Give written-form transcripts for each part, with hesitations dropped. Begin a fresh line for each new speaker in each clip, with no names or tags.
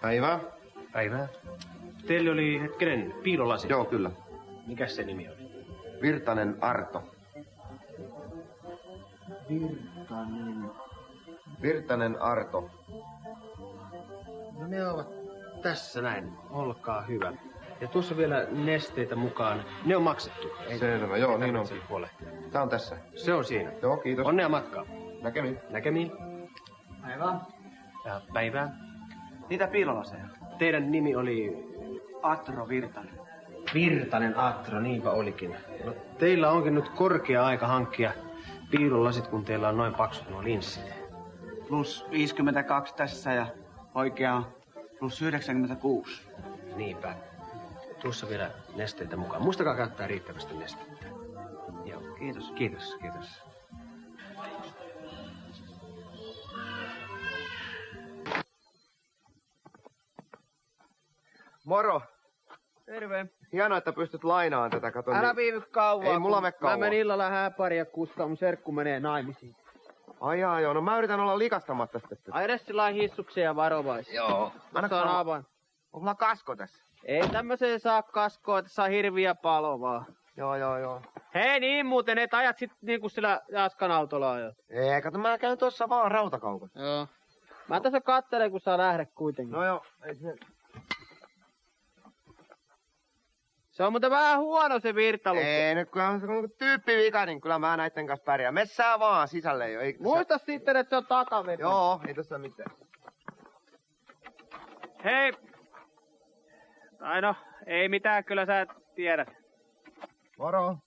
Päivää.
Päivää. Teille oli hetkinen piilolasi.
Joo, kyllä.
Mikäs se nimi oli?
Virtanen Arto. Virtanen Arto.
No ne ovat tässä näin. Olkaa hyvä. Ja tuossa vielä nesteitä mukaan. Ne on maksettu.
Selvä, joo, niin on. Tää on tässä.
Se on siinä.
Joo, kiitos.
Onnea matkaa.
Näkemiin.
Näkemiin.
Päivää.
Ja päivää.
Niitä piilolaseja.
Teidän nimi oli...
Atro Virtanen.
Virtanen Atro, niinpä olikin. No, teillä onkin nyt korkea aika hankkia piilolasit, kun teillä on noin paksut nuo linssit.
Plus 52 tässä ja oikea plus 96.
Niinpä. Tuossa vielä nesteitä mukaan. Muistakaa käyttää riittävästi nestettä. Joo.
Kiitos.
Kiitos, kiitos.
Moro.
Terve.
Hienoa, että pystyt lainaamaan tätä. Kato,
Älä viivy kauan.
Ei mulla mene kauan.
Mä menen illalla hääparia kuskaa, mun serkku menee naimisiin.
Ai joo. No mä yritän olla likastamatta sitä.
Ai edes sillä hissuksia ja varovaisia.
Joo.
Tässä on avain.
Onko mulla kasko tässä?
Ei tämmöiseen saa kaskoa, tässä on hirviä palovaa.
Joo.
Hei niin muuten, et ajat sit niinku sillä Jaskan autolla ajat.
Ei, kato mä käyn tuossa vaan rautakaupassa.
Joo. Mä tässä kattelen, kun saa lähde kuitenkin.
No joo, ei se...
Se on muuten vähän huono se virtalu.
Ei nyt, kun on se tyyppi vika, niin kyllä mä näitten kanssa pärjään. Messää vaan sisälle jo.
Muista sitten, että se on takaveto.
Joo, ei tässä mitään.
Hei! Tai no, ei mitään, kyllä sä tiedät.
Moro.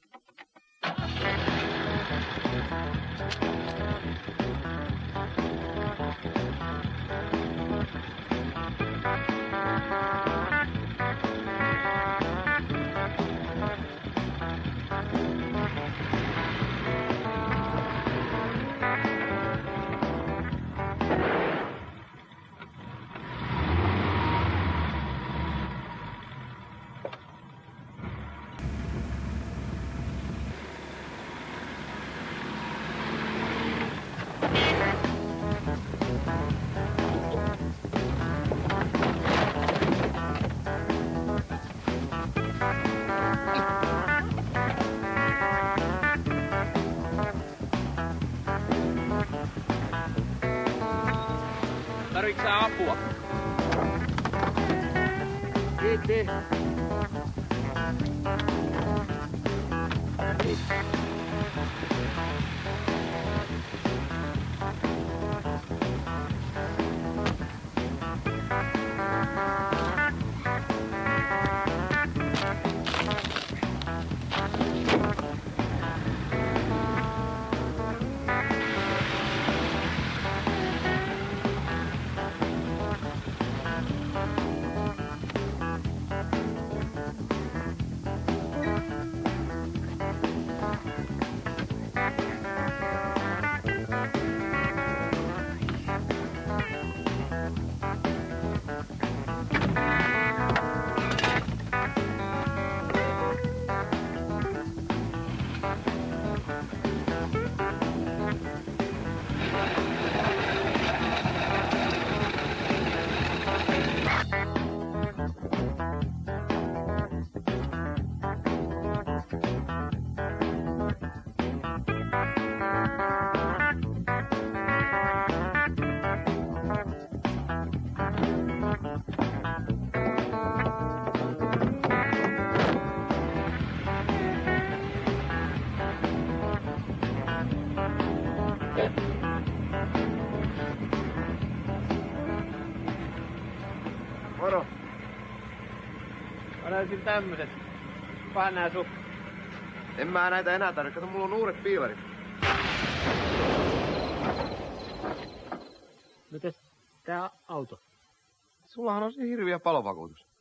Tarvitsetko sä apua? Kiitti.
Moro.
Mä löysin tämmöset. Vähän nää sun.
En mä näitä enää tarvitse. Kato, mulla on uudet piilarit.
Mites tää auto?
Sullahan on se hirviä palovakuutus.